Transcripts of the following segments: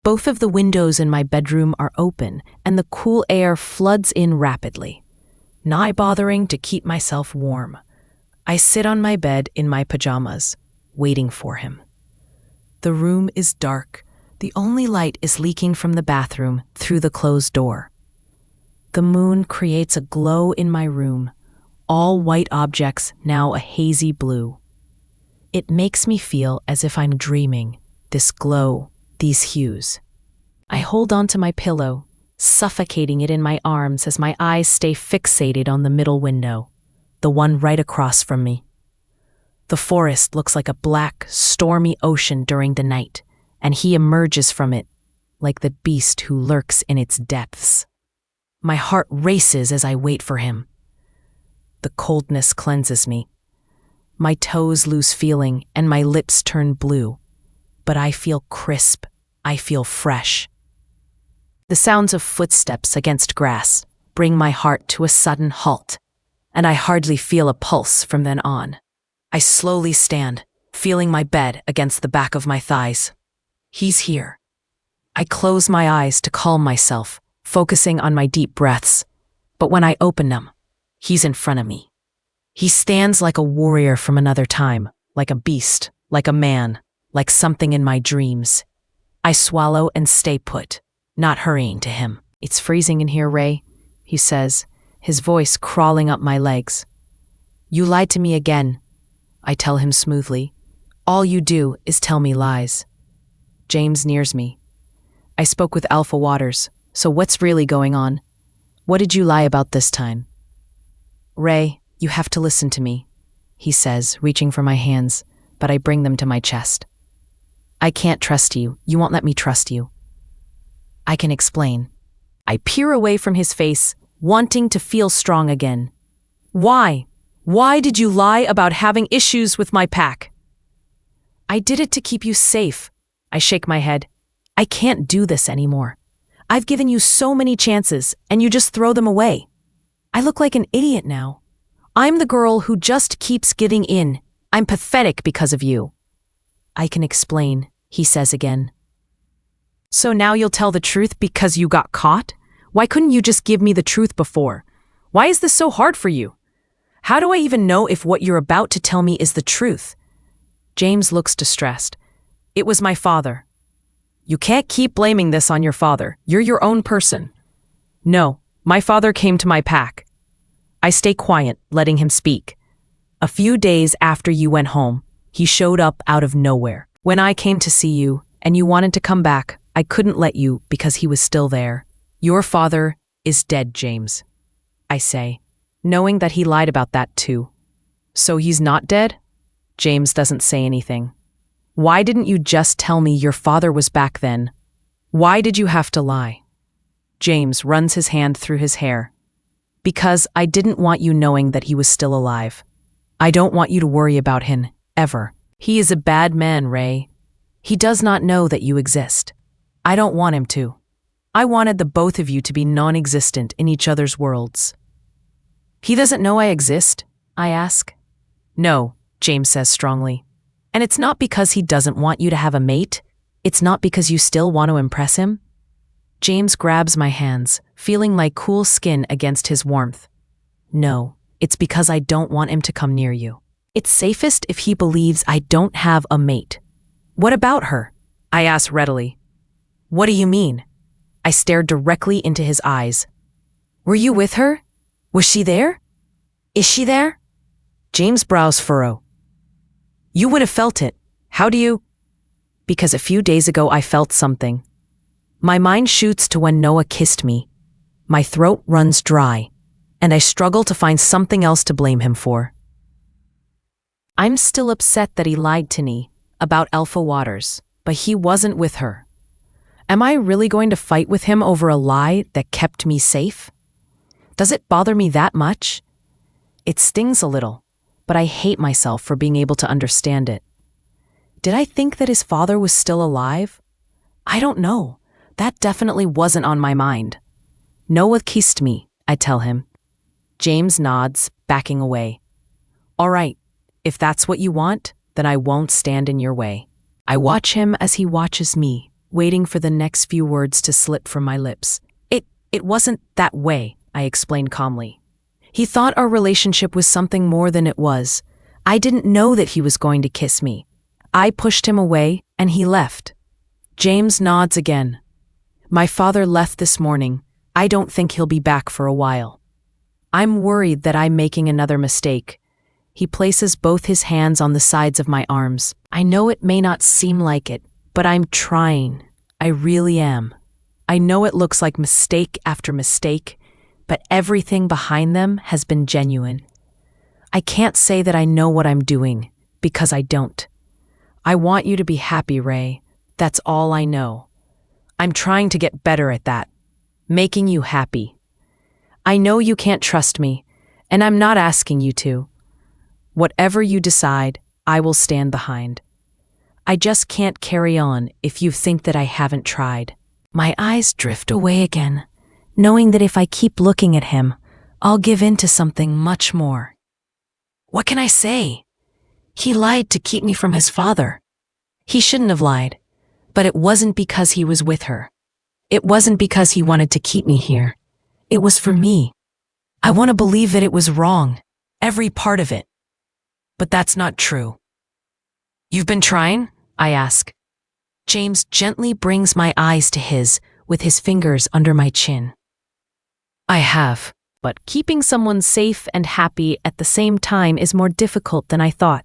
Both of the windows in my bedroom are open, and the cool air floods in rapidly, not bothering to keep myself warm. I sit on my bed in my pajamas, waiting for him. The room is dark. The only light is leaking from the bathroom through the closed door. The moon creates a glow in my room, all white objects now a hazy blue. It makes me feel as if I'm dreaming, this glow, these hues. I hold onto my pillow, suffocating it in my arms as my eyes stay fixated on the middle window, the one right across from me. The forest looks like a black, stormy ocean during the night, and he emerges from it like the beast who lurks in its depths. My heart races as I wait for him. The coldness cleanses me. My toes lose feeling and my lips turn blue, but I feel crisp. I feel fresh. The sounds of footsteps against grass bring my heart to a sudden halt, and I hardly feel a pulse from then on. I slowly stand, feeling my bed against the back of my thighs. He's here. I close my eyes to calm myself, focusing on my deep breaths. But when I open them, he's in front of me. He stands like a warrior from another time, like a beast, like a man, like something in my dreams. I swallow and stay put, not hurrying to him. "It's freezing in here, Ray," he says, his voice crawling up my legs. "You lied to me again," I tell him smoothly. "All you do is tell me lies." James nears me. "I spoke with Alpha Waters, so what's really going on? What did you lie about this time?" "Ray, you have to listen to me," he says, reaching for my hands, but I bring them to my chest. "I can't trust you. You won't let me trust you." "I can explain." I peer away from his face, wanting to feel strong again. "Why? Why did you lie about having issues with my pack?" "I did it to keep you safe." I shake my head. "I can't do this anymore. I've given you so many chances, and you just throw them away. I look like an idiot now. I'm the girl who just keeps giving in. I'm pathetic because of you." "I can explain," he says again. "So now you'll tell the truth because you got caught? Why couldn't you just give me the truth before? Why is this so hard for you? How do I even know if what you're about to tell me is the truth?" James looks distressed. "It was my father." "You can't keep blaming this on your father. You're your own person." "No, my father came to my pack." I stay quiet, letting him speak. "A few days after you went home, he showed up out of nowhere. When I came to see you, and you wanted to come back, I couldn't let you because he was still there. Your father is dead, James," I say, knowing that he lied about that too. "So he's not dead?" James doesn't say anything. "Why didn't you just tell me your father was back then? Why did you have to lie?" James runs his hand through his hair. "Because I didn't want you knowing that he was still alive. I don't want you to worry about him, ever. He is a bad man, Ray. He does not know that you exist. I don't want him to. I wanted the both of you to be non-existent in each other's worlds." "He doesn't know I exist?" I ask. "No," James says strongly. "And it's not because he doesn't want you to have a mate. It's not because you still want to impress him." James grabs my hands, feeling like cool skin against his warmth. "No, it's because I don't want him to come near you. It's safest if he believes I don't have a mate." "What about her?" I ask readily. "What do you mean?" I stare directly into his eyes. "Were you with her? Was she there? Is she there?" James' brows furrow. "You would have felt it. How do you?" "Because a few days ago I felt something." My mind shoots to when Noah kissed me. My throat runs dry, and I struggle to find something else to blame him for. I'm still upset that he lied to me about Alpha Waters, but he wasn't with her. Am I really going to fight with him over a lie that kept me safe? Does it bother me that much? It stings a little, but I hate myself for being able to understand it. Did I think that his father was still alive? I don't know. That definitely wasn't on my mind. "Noah kissed me," I tell him. James nods, backing away. "All right, if that's what you want, then I won't stand in your way." I watch him as he watches me, waiting for the next few words to slip from my lips. It wasn't that way, I explained calmly. He thought our relationship was something more than it was. I didn't know that he was going to kiss me. I pushed him away, and he left. James nods again. My father left this morning. I don't think he'll be back for a while. I'm worried that I'm making another mistake. He places both his hands on the sides of my arms. I know it may not seem like it, but I'm trying. I really am. I know it looks like mistake after mistake, but everything behind them has been genuine. I can't say that I know what I'm doing, because I don't. I want you to be happy, Ray. That's all I know. I'm trying to get better at that, making you happy. I know you can't trust me, and I'm not asking you to. Whatever you decide, I will stand behind. I just can't carry on if you think that I haven't tried. My eyes drift away again, knowing that if I keep looking at him, I'll give in to something much more. What can I say? He lied to keep me from his father. He shouldn't have lied, but it wasn't because he was with her. It wasn't because he wanted to keep me here. It was for me. I want to believe that it was wrong, every part of it. But that's not true. You've been trying? I ask. James gently brings my eyes to his with his fingers under my chin. I have, but keeping someone safe and happy at the same time is more difficult than I thought.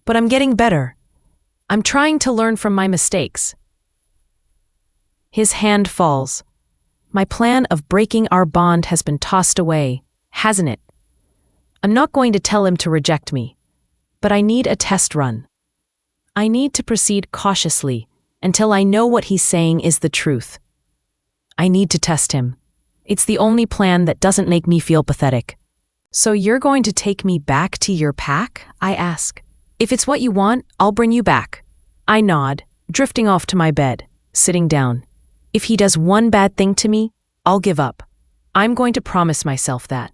But I'm getting better. I'm trying to learn from my mistakes. His hand falls. My plan of breaking our bond has been tossed away, hasn't it? I'm not going to tell him to reject me, but I need a test run. I need to proceed cautiously until I know what he's saying is the truth. I need to test him. It's the only plan that doesn't make me feel pathetic. So you're going to take me back to your pack? I ask. If it's what you want, I'll bring you back. I nod, drifting off to my bed, sitting down. If he does one bad thing to me, I'll give up. I'm going to promise myself that.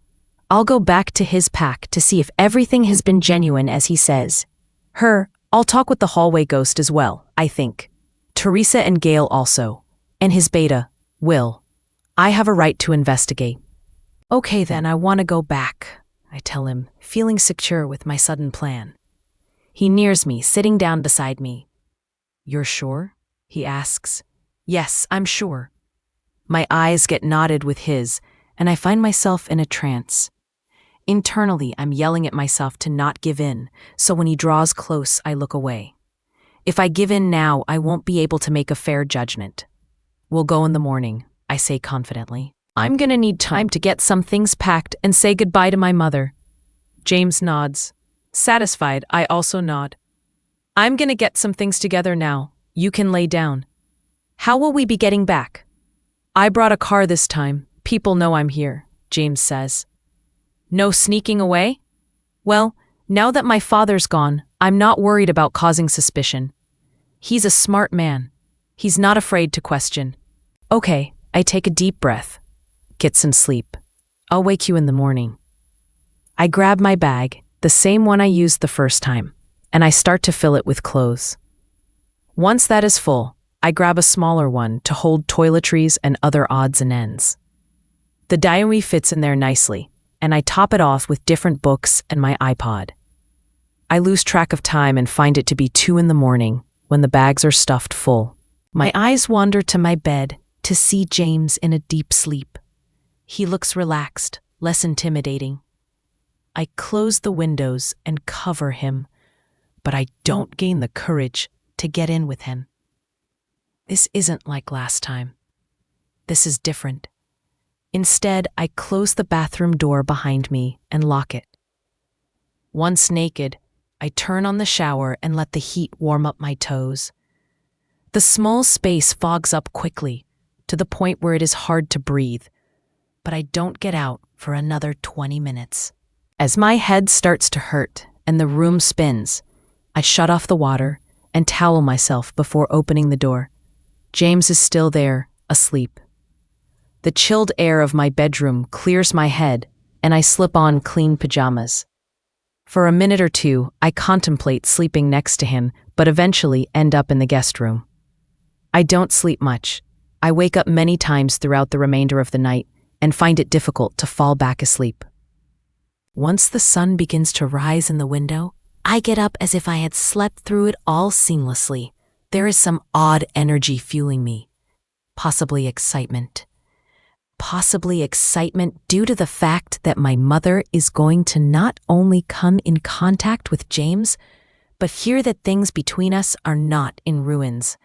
I'll go back to his pack to see if everything has been genuine as he says. I'll talk with the hallway ghost as well, I think. Teresa and Gail also. And his beta, Will. I have a right to investigate. Okay then, I want to go back, I tell him, feeling secure with my sudden plan. He nears me, sitting down beside me. You're sure? He asks. Yes, I'm sure. My eyes get knotted with his, and I find myself in a trance. Internally, I'm yelling at myself to not give in, so when he draws close, I look away. If I give in now, I won't be able to make a fair judgment. We'll go in the morning, I say confidently. I'm gonna need time to get some things packed and say goodbye to my mother. James nods. Satisfied, I also nod. I'm gonna get some things together now. You can lay down. How will we be getting back? I brought a car this time. People know I'm here, James says. No sneaking away? Well, now that my father's gone, I'm not worried about causing suspicion. He's a smart man. He's not afraid to question. Okay, I take a deep breath. Get some sleep. I'll wake you in the morning. I grab my bag, the same one I used the first time, and I start to fill it with clothes. Once that is full, I grab a smaller one to hold toiletries and other odds and ends. The diary fits in there nicely, and I top it off with different books and my iPod. I lose track of time and find it to be 2 a.m. when the bags are stuffed full. My eyes wander to my bed to see James in a deep sleep. He looks relaxed, less intimidating. I close the windows and cover him, but I don't gain the courage to get in with him. This isn't like last time. This is different. Instead, I close the bathroom door behind me and lock it. Once naked, I turn on the shower and let the heat warm up my toes. The small space fogs up quickly, to the point where it is hard to breathe, but I don't get out for another 20 minutes. As my head starts to hurt and the room spins, I shut off the water and towel myself before opening the door. James is still there, asleep. The chilled air of my bedroom clears my head, and I slip on clean pajamas. For a minute or two, I contemplate sleeping next to him, but eventually end up in the guest room. I don't sleep much. I wake up many times throughout the remainder of the night and find it difficult to fall back asleep. Once the sun begins to rise in the window, I get up as if I had slept through it all seamlessly. There is some odd energy fueling me. Possibly excitement. Possibly excitement due to the fact that my mother is going to not only come in contact with James, but hear that things between us are not in ruins.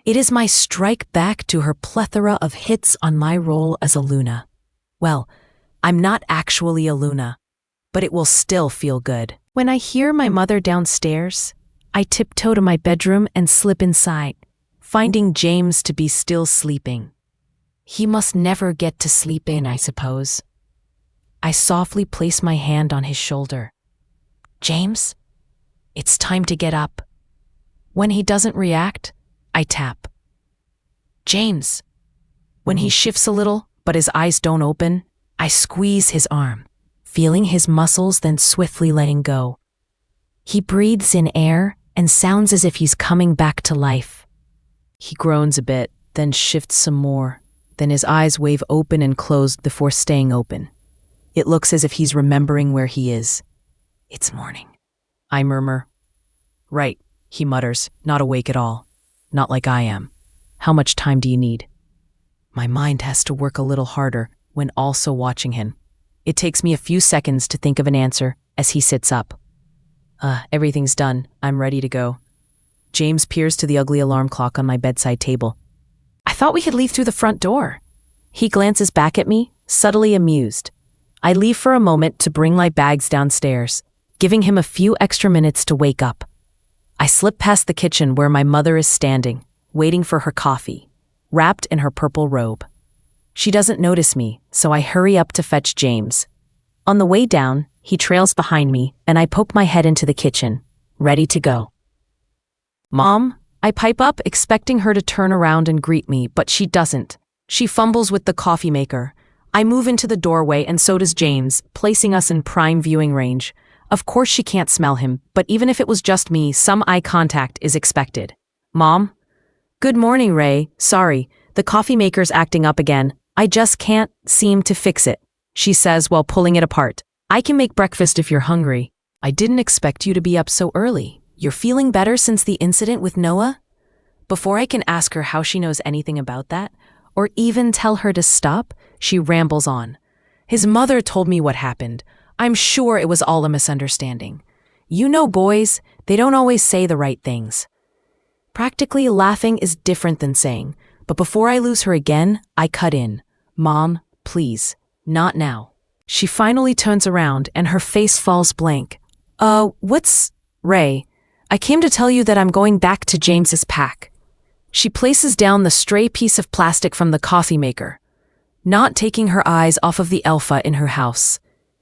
It is my strike back to her plethora of hits on my role as a Luna. Well, I'm not actually a Luna, but it will still feel good. When I hear my mother downstairs, I tiptoe to my bedroom and slip inside, finding James to be still sleeping. He must never get to sleep in, I suppose. I softly place my hand on his shoulder. James, it's time to get up. When he doesn't react, I tap. James. When he shifts a little, but his eyes don't open, I squeeze his arm, feeling his muscles, then swiftly letting go. He breathes in air and sounds as if he's coming back to life. He groans a bit, then shifts some more. Then his eyes wave open and closed before staying open. It looks as if he's remembering where he is. It's morning. I murmur. Right, he mutters, not awake at all. Not like I am. How much time do you need? My mind has to work a little harder when also watching him. It takes me a few seconds to think of an answer as he sits up. Everything's done. I'm ready to go. James peers to the ugly alarm clock on my bedside table. I thought we could leave through the front door. He glances back at me, subtly amused. I leave for a moment to bring my bags downstairs, giving him a few extra minutes to wake up. I slip past the kitchen where my mother is standing, waiting for her coffee, wrapped in her purple robe. She doesn't notice me, so I hurry up to fetch James. On the way down, he trails behind me, and I poke my head into the kitchen, ready to go. Mom? I pipe up, expecting her to turn around and greet me, but she doesn't. She fumbles with the coffee maker. I move into the doorway, and so does James, placing us in prime viewing range. Of course she can't smell him, but even if it was just me, some eye contact is expected. Mom? Good morning, Ray. Sorry, the coffee maker's acting up again. I just can't seem to fix it, she says while pulling it apart. I can make breakfast if you're hungry. I didn't expect you to be up so early. You're feeling better since the incident with Noah? Before I can ask her how she knows anything about that, or even tell her to stop, she rambles on. His mother told me what happened. I'm sure it was all a misunderstanding. You know boys, they don't always say the right things. Practically laughing is different than saying, but before I lose her again, I cut in. Mom, please, not now. She finally turns around and her face falls blank. What's... Ray, I came to tell you that I'm going back to James's pack. She places down the stray piece of plastic from the coffee maker, not taking her eyes off of the alpha in her house.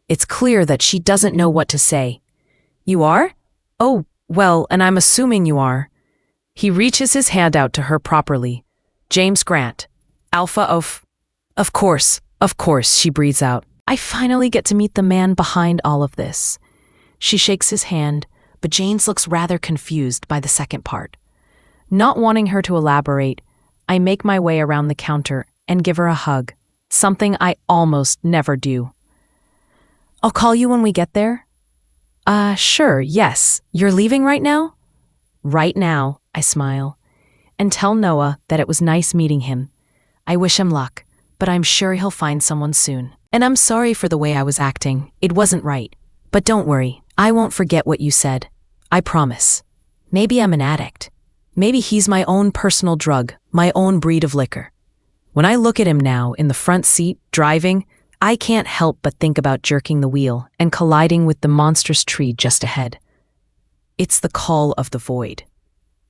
It's clear that she doesn't know what to say. You are? Oh, well, and I'm assuming you are. He reaches his hand out to her properly. James Grant. Alpha of... Of course, she breathes out. I finally get to meet the man behind all of this. She shakes his hand, but James looks rather confused by the second part. Not wanting her to elaborate, I make my way around the counter and give her a hug, something I almost never do. I'll call you when we get there? Sure, yes. You're leaving right now? Right now, I smile, and tell Noah that it was nice meeting him. I wish him luck, but I'm sure he'll find someone soon. And I'm sorry for the way I was acting. It wasn't right. But don't worry, I won't forget what you said. I promise. Maybe I'm an addict. Maybe he's my own personal drug, my own breed of liquor. When I look at him now in the front seat, driving, I can't help but think about jerking the wheel and colliding with the monstrous tree just ahead. It's the call of the void.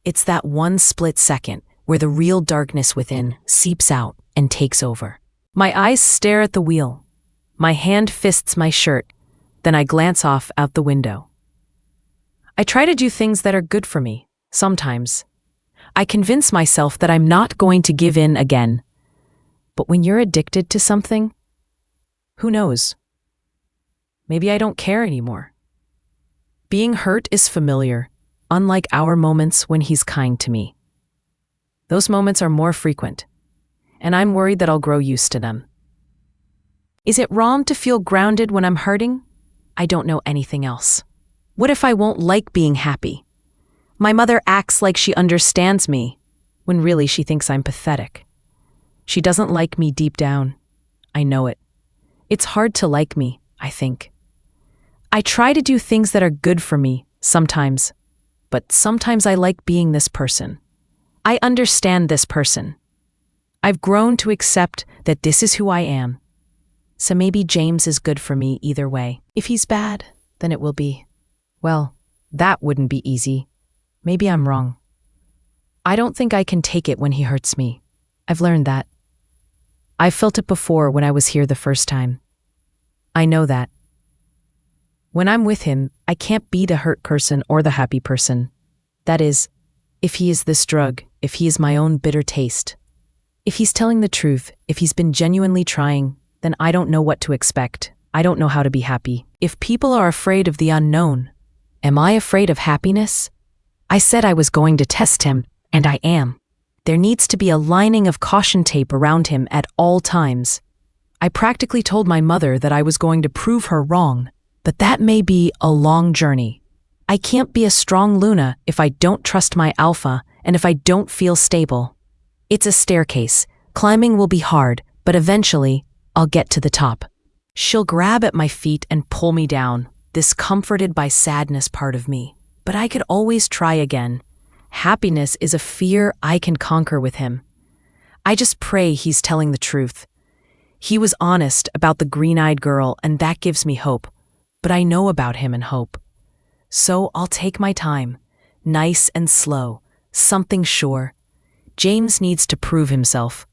It's that one split second where the real darkness within seeps out and takes over. My eyes stare at the wheel. My hand fists my shirt. Then I glance off out the window. I try to do things that are good for me, sometimes. I convince myself that I'm not going to give in again. But when you're addicted to something, who knows? Maybe I don't care anymore. Being hurt is familiar, unlike our moments when he's kind to me. Those moments are more frequent, and I'm worried that I'll grow used to them. Is it wrong to feel grounded when I'm hurting? I don't know anything else. What if I won't like being happy? My mother acts like she understands me, when really she thinks I'm pathetic. She doesn't like me deep down. I know it. It's hard to like me, I think. I try to do things that are good for me, sometimes, but sometimes I like being this person. I understand this person. I've grown to accept that this is who I am. So maybe James is good for me either way. If he's bad, then it will be. Well, that wouldn't be easy. Maybe I'm wrong. I don't think I can take it when he hurts me. I've learned that. I felt it before when I was here the first time. I know that. When I'm with him, I can't be the hurt person or the happy person. That is, if he is this drug, if he is my own bitter taste. If he's telling the truth, if he's been genuinely trying, then I don't know what to expect. I don't know how to be happy. If people are afraid of the unknown, am I afraid of happiness? I said I was going to test him, and I am. There needs to be a lining of caution tape around him at all times. I practically told my mother that I was going to prove her wrong, but that may be a long journey. I can't be a strong Luna if I don't trust my alpha and if I don't feel stable. It's a staircase. Climbing will be hard, but eventually, I'll get to the top. She'll grab at my feet and pull me down, this comforted by sadness part of me. But I could always try again. Happiness is a fear I can conquer with him. I just pray he's telling the truth. He was honest about the green-eyed girl, and that gives me hope. But I know about him and hope. So I'll take my time, nice and slow, something sure. James needs to prove himself.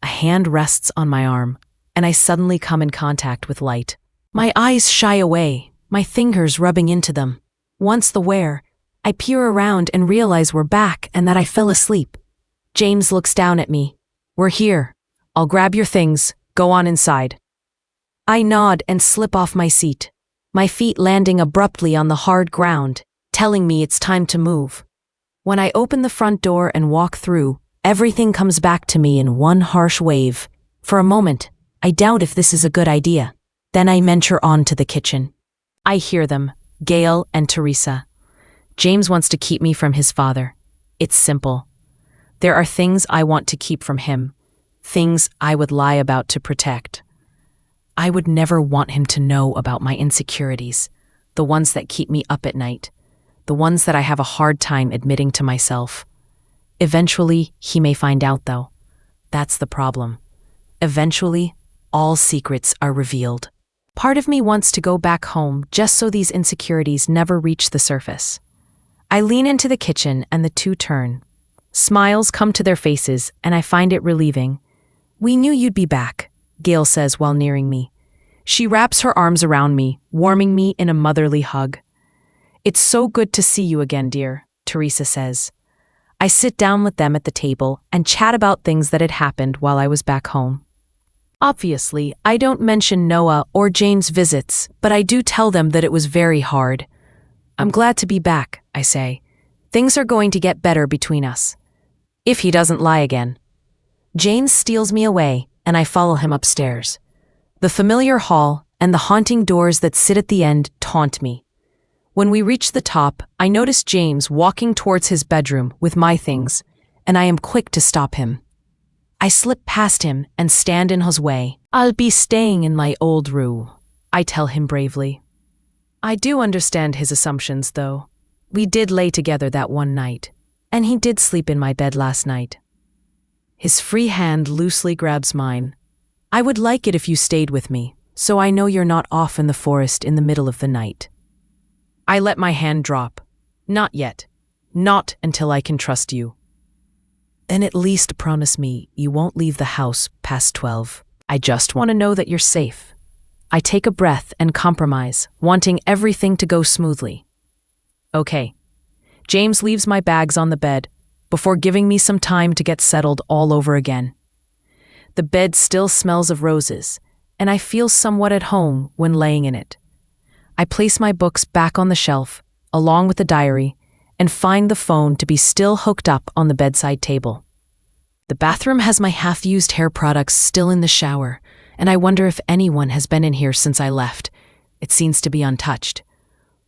A hand rests on my arm, and I suddenly come in contact with light. My eyes shy away, my fingers rubbing into them. Once aware, I peer around and realize we're back and that I fell asleep. James looks down at me. We're here. I'll grab your things. Go on inside. I nod and slip off my seat, my feet landing abruptly on the hard ground, telling me it's time to move. When I open the front door and walk through, everything comes back to me in one harsh wave. For a moment, I doubt if this is a good idea. Then I venture on to the kitchen. I hear them, Gail and Teresa. James wants to keep me from his father. It's simple. There are things I want to keep from him, things I would lie about to protect. I would never want him to know about my insecurities, the ones that keep me up at night, the ones that I have a hard time admitting to myself. Eventually, he may find out, though. That's the problem. Eventually, all secrets are revealed. Part of me wants to go back home just so these insecurities never reach the surface. I lean into the kitchen and the two turn. Smiles come to their faces and I find it relieving. We knew you'd be back, Gail says while nearing me. She wraps her arms around me, warming me in a motherly hug. It's so good to see you again, dear, Teresa says. I sit down with them at the table and chat about things that had happened while I was back home. Obviously, I don't mention Noah or Jane's visits, but I do tell them that it was very hard. I'm glad to be back, I say. Things are going to get better between us. If he doesn't lie again. James steals me away, and I follow him upstairs. The familiar hall and the haunting doors that sit at the end taunt me. When we reach the top, I notice James walking towards his bedroom with my things, and I am quick to stop him. I slip past him and stand in his way. I'll be staying in my old room, I tell him bravely. I do understand his assumptions, though. We did lay together that one night, and he did sleep in my bed last night. His free hand loosely grabs mine. I would like it if you stayed with me, so I know you're not off in the forest in the middle of the night. I let my hand drop. Not yet. Not until I can trust you. Then at least promise me you won't leave the house past 12. I just want to know that you're safe. I take a breath and compromise, wanting everything to go smoothly. Okay. James leaves my bags on the bed before giving me some time to get settled all over again. The bed still smells of roses, and I feel somewhat at home when laying in it. I place my books back on the shelf, along with the diary, and find the phone to be still hooked up on the bedside table. The bathroom has my half-used hair products still in the shower, and I wonder if anyone has been in here since I left. It seems to be untouched.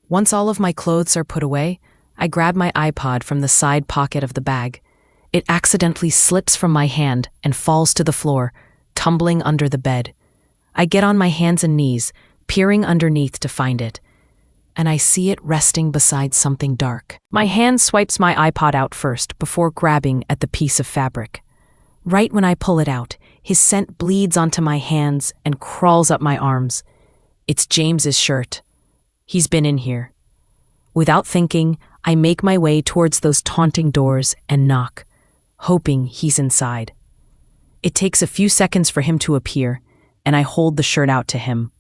Once all of my clothes are put away, I grab my iPod from the side pocket of the bag. It accidentally slips from my hand and falls to the floor, tumbling under the bed. I get on my hands and knees, peering underneath to find it, and I see it resting beside something dark. My hand swipes my iPod out first before grabbing at the piece of fabric. Right when I pull it out, his scent bleeds onto my hands and crawls up my arms. It's James's shirt. He's been in here. Without thinking, I make my way towards those taunting doors and knock, hoping he's inside. It takes a few seconds for him to appear, and I hold the shirt out to him.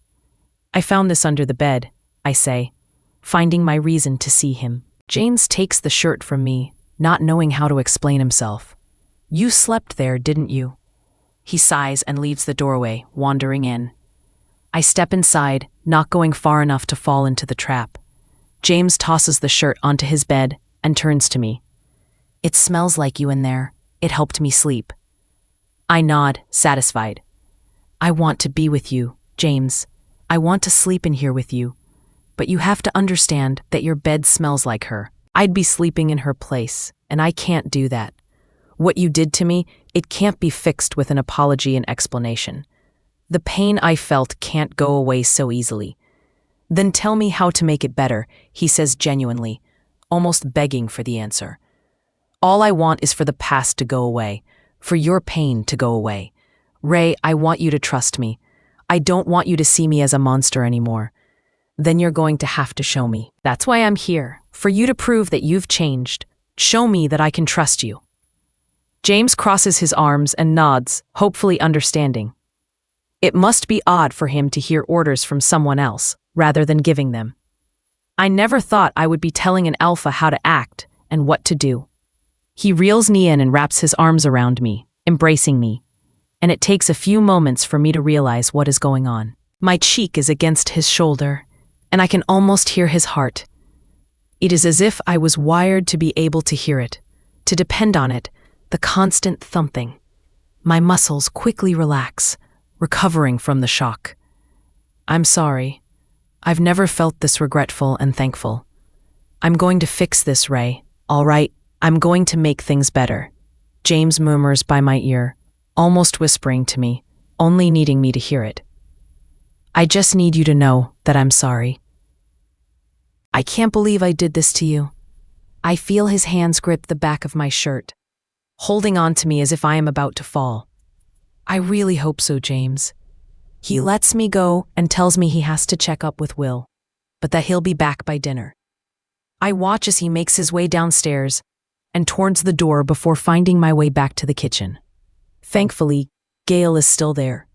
I found this under the bed, I say, finding my reason to see him. James takes the shirt from me, not knowing how to explain himself. You slept there, didn't you? He sighs and leaves the doorway, wandering in. I step inside, not going far enough to fall into the trap. James tosses the shirt onto his bed and turns to me. It smells like you in there. It helped me sleep. I nod, satisfied. I want to be with you, James. I want to sleep in here with you. But you have to understand that your bed smells like her. I'd be sleeping in her place, and I can't do that. What you did to me, it can't be fixed with an apology and explanation. The pain I felt can't go away so easily. Then tell me how to make it better, he says genuinely, almost begging for the answer. All I want is for the past to go away, for your pain to go away. Ray, I want you to trust me. I don't want you to see me as a monster anymore. Then you're going to have to show me. That's why I'm here, for you to prove that you've changed. Show me that I can trust you. James crosses his arms and nods, hopefully understanding. It must be odd for him to hear orders from someone else, rather than giving them. I never thought I would be telling an alpha how to act and what to do. He reels me in and wraps his arms around me, embracing me, and it takes a few moments for me to realize what is going on. My cheek is against his shoulder, and I can almost hear his heart. It is as if I was wired to be able to hear it, to depend on it, the constant thumping. My muscles quickly relax, recovering from the shock. I'm sorry. I've never felt this regretful and thankful. I'm going to fix this, Ray. All right, I'm going to make things better. James murmurs by my ear, almost whispering to me, only needing me to hear it. I just need you to know that I'm sorry. I can't believe I did this to you. I feel his hands grip the back of my shirt, holding on to me as if I am about to fall. I really hope so, James. He lets me go and tells me he has to check up with Will, but that he'll be back by dinner. I watch as he makes his way downstairs and towards the door before finding my way back to the kitchen. Thankfully, Gail is still there.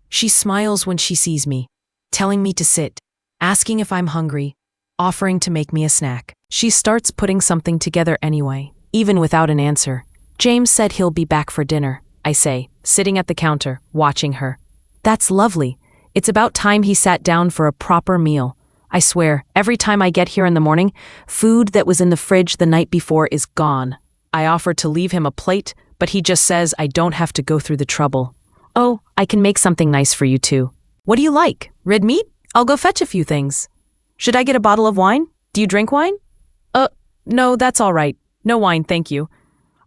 She smiles when she sees me, telling me to sit, asking if I'm hungry, offering to make me a snack. She starts putting something together anyway, even without an answer. James said he'll be back for dinner, I say, sitting at the counter, watching her. That's lovely. It's about time he sat down for a proper meal. I swear, every time I get here in the morning, food that was in the fridge the night before is gone. I offer to leave him a plate, but he just says I don't have to go through the trouble. Oh, I can make something nice for you too. What do you like? Red meat? I'll go fetch a few things. Should I get a bottle of wine? Do you drink wine? No, that's all right. No wine, thank you.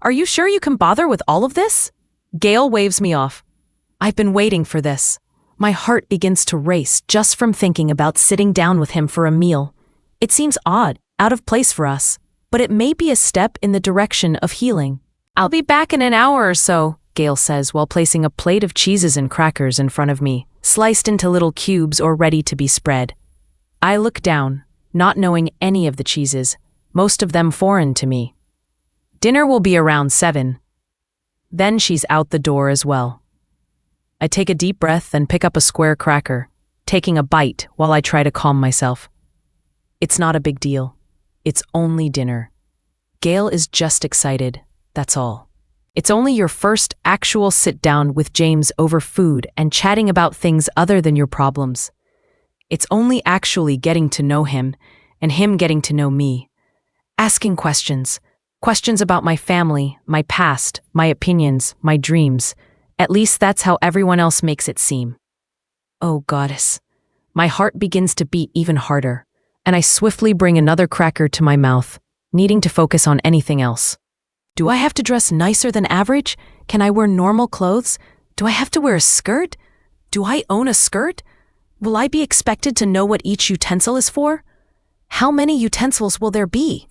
Are you sure you can bother with all of this? Gail waves me off. I've been waiting for this. My heart begins to race just from thinking about sitting down with him for a meal. It seems odd, out of place for us, but it may be a step in the direction of healing. I'll be back in an hour or so, Gail says while placing a plate of cheeses and crackers in front of me, sliced into little cubes or ready to be spread. I look down, not knowing any of the cheeses, most of them foreign to me. Dinner will be around 7. Then she's out the door as well. I take a deep breath and pick up a square cracker, taking a bite while I try to calm myself. It's not a big deal. It's only dinner. Gail is just excited, that's all. It's only your first actual sit-down with James over food and chatting about things other than your problems. It's only actually getting to know him and him getting to know me. Asking questions, Questions about my family, my past, my opinions, my dreams. At least that's how everyone else makes it seem. Oh, goddess. My heart begins to beat even harder, and I swiftly bring another cracker to my mouth, needing to focus on anything else. Do I have to dress nicer than average? Can I wear normal clothes? Do I have to wear a skirt? Do I own a skirt? Will I be expected to know what each utensil is for? How many utensils will there be?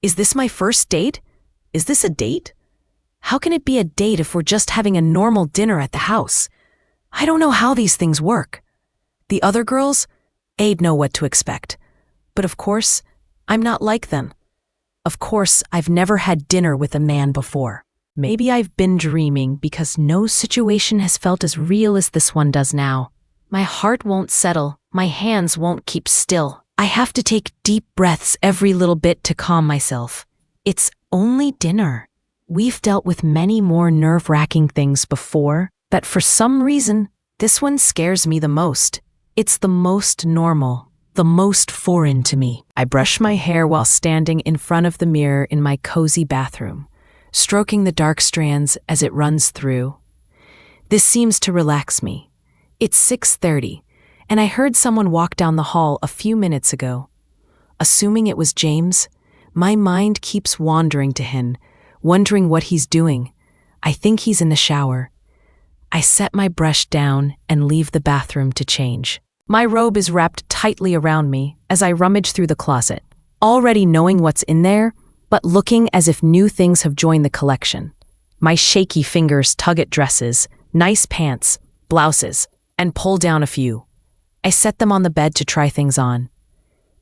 Is this my first date? Is this a date? How can it be a date if we're just having a normal dinner at the house? I don't know how these things work. The other girls, they'd know what to expect. But of course, I'm not like them. Of course, I've never had dinner with a man before. Maybe I've been dreaming because no situation has felt as real as this one does now. My heart won't settle. My hands won't keep still. I have to take deep breaths every little bit to calm myself. It's only dinner. We've dealt with many more nerve-wracking things before, but for some reason, this one scares me the most. It's the most normal, the most foreign to me. I brush my hair while standing in front of the mirror in my cozy bathroom, stroking the dark strands as it runs through. This seems to relax me. It's 6:30, and I heard someone walk down the hall a few minutes ago. Assuming it was James, my mind keeps wandering to him, wondering what he's doing. I think he's in the shower. I set my brush down and leave the bathroom to change. My robe is wrapped tightly around me as I rummage through the closet, already knowing what's in there, but looking as if new things have joined the collection. My shaky fingers tug at dresses, nice pants, blouses, and pull down a few. I set them on the bed to try things on.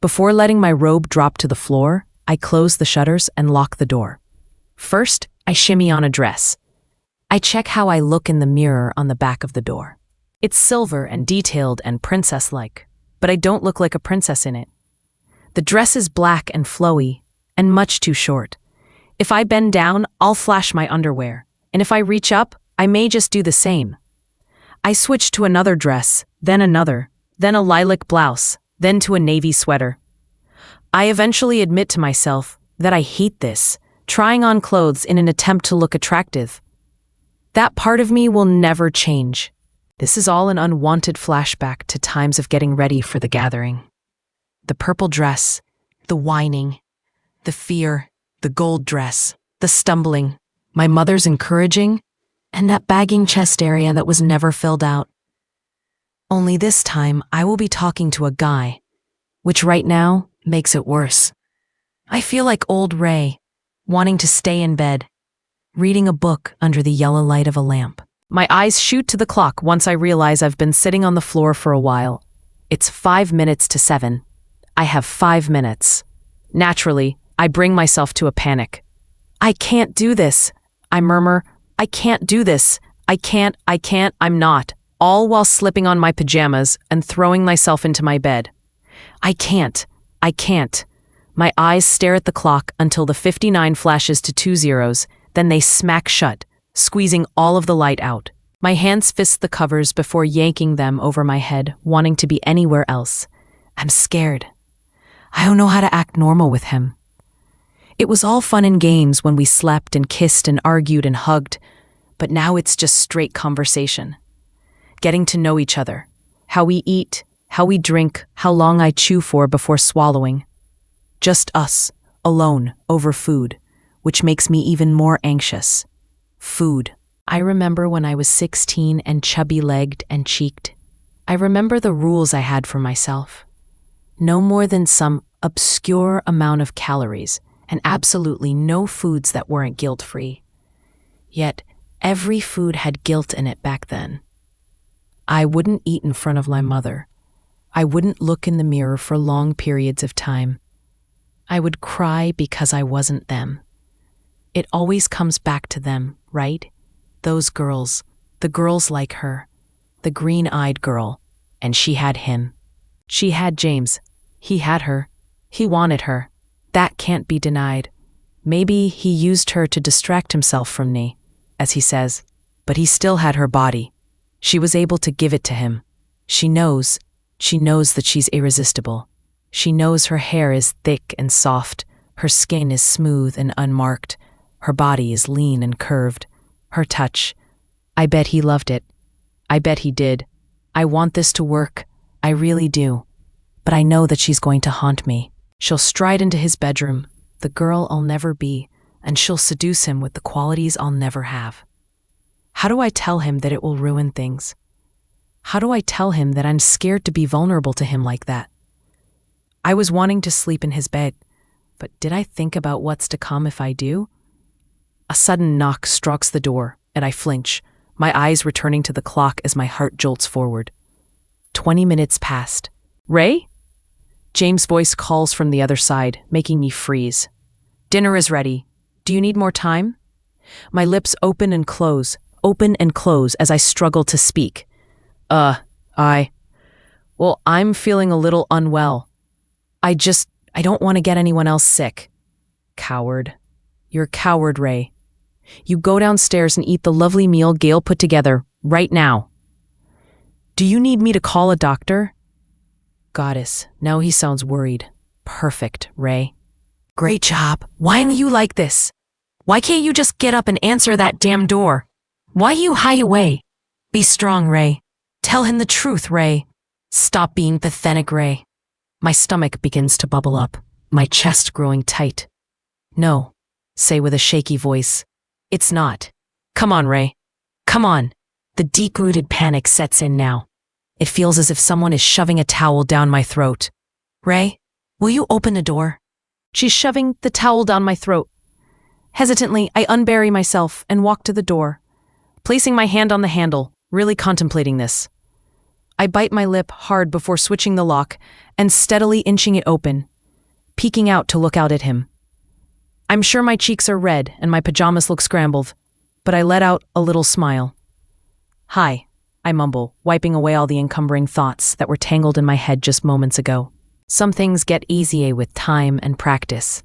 Before letting my robe drop to the floor, I close the shutters and lock the door. First, I shimmy on a dress. I check how I look in the mirror on the back of the door. It's silver and detailed and princess-like, but I don't look like a princess in it. The dress is black and flowy, and much too short. If I bend down, I'll flash my underwear, and if I reach up, I may just do the same. I switch to another dress, then another, then a lilac blouse, then to a navy sweater. I eventually admit to myself that I hate this, trying on clothes in an attempt to look attractive. That part of me will never change. This is all an unwanted flashback to times of getting ready for the gathering. The purple dress, the whining, the fear, the gold dress, the stumbling, my mother's encouraging, and that bagging chest area that was never filled out. Only this time, I will be talking to a guy, which right now makes it worse. I feel like old Ray, wanting to stay in bed, reading a book under the yellow light of a lamp. My eyes shoot to the clock once I realize I've been sitting on the floor for a while. It's 5 minutes to 7. I have 5 minutes. Naturally, I bring myself to a panic. I can't do this. I murmur, I can't do this. I can't, I'm not. All while slipping on my pajamas and throwing myself into my bed. I can't. My eyes stare at the clock until the 59 flashes to 2 zeros, then they smack shut, squeezing all of the light out. My hands fist the covers before yanking them over my head, wanting to be anywhere else. I'm scared. I don't know how to act normal with him. It was all fun and games when we slept and kissed and argued and hugged, but now it's just straight conversation. Getting to know each other, how we eat, how we drink, how long I chew for before swallowing. Just us, alone, over food, which makes me even more anxious. Food. I remember when I was 16 and chubby-legged and cheeked. I remember the rules I had for myself. No more than some obscure amount of calories, and absolutely no foods that weren't guilt-free. Yet, every food had guilt in it back then. I wouldn't eat in front of my mother. I wouldn't look in the mirror for long periods of time. I would cry because I wasn't them. It always comes back to them, right? Those girls, the girls like her, the green-eyed girl, and she had him. She had James. He had her. He wanted her. That can't be denied. Maybe he used her to distract himself from me, as he says, but he still had her body. She was able to give it to him. She knows that she's irresistible. She knows her hair is thick and soft, Her skin is smooth and unmarked. Her body is lean and curved. Her touch. I bet he loved it. I bet he did. I want this to work. I really do. But I know that she's going to haunt me. She'll stride into his bedroom, the girl I'll never be, and she'll seduce him with the qualities I'll never have. How do I tell him that it will ruin things? How do I tell him that I'm scared to be vulnerable to him like that? I was wanting to sleep in his bed, but did I think about what's to come if I do? A sudden knock strikes the door, and I flinch, my eyes returning to the clock as my heart jolts forward. 20 minutes passed. Ray? James' voice calls from the other side, making me freeze. Dinner is ready. Do you need more time? My lips open and close as I struggle to speak. I'm feeling a little unwell. I don't want to get anyone else sick. Coward. You're a coward, Ray. You go downstairs and eat the lovely meal Gail put together, right now. Do you need me to call a doctor? Goddess, now he sounds worried. Perfect, Ray. Great job. Why are you like this? Why can't you just get up and answer that damn door? Why you hide away? Be strong, Ray. Tell him the truth, Ray. Stop being pathetic, Ray. My stomach begins to bubble up, my chest growing tight. No, say with a shaky voice. It's not. Come on, Ray. Come on. The deep-rooted panic sets in now. It feels as if someone is shoving a towel down my throat. Ray, will you open the door? She's shoving the towel down my throat. Hesitantly, I unbury myself and walk to the door, placing my hand on the handle, really contemplating this. I bite my lip hard before switching the lock and steadily inching it open, peeking out to look out at him. I'm sure my cheeks are red and my pajamas look scrambled, but I let out a little smile. Hi, I mumble, wiping away all the encumbering thoughts that were tangled in my head just moments ago. Some things get easier with time and practice.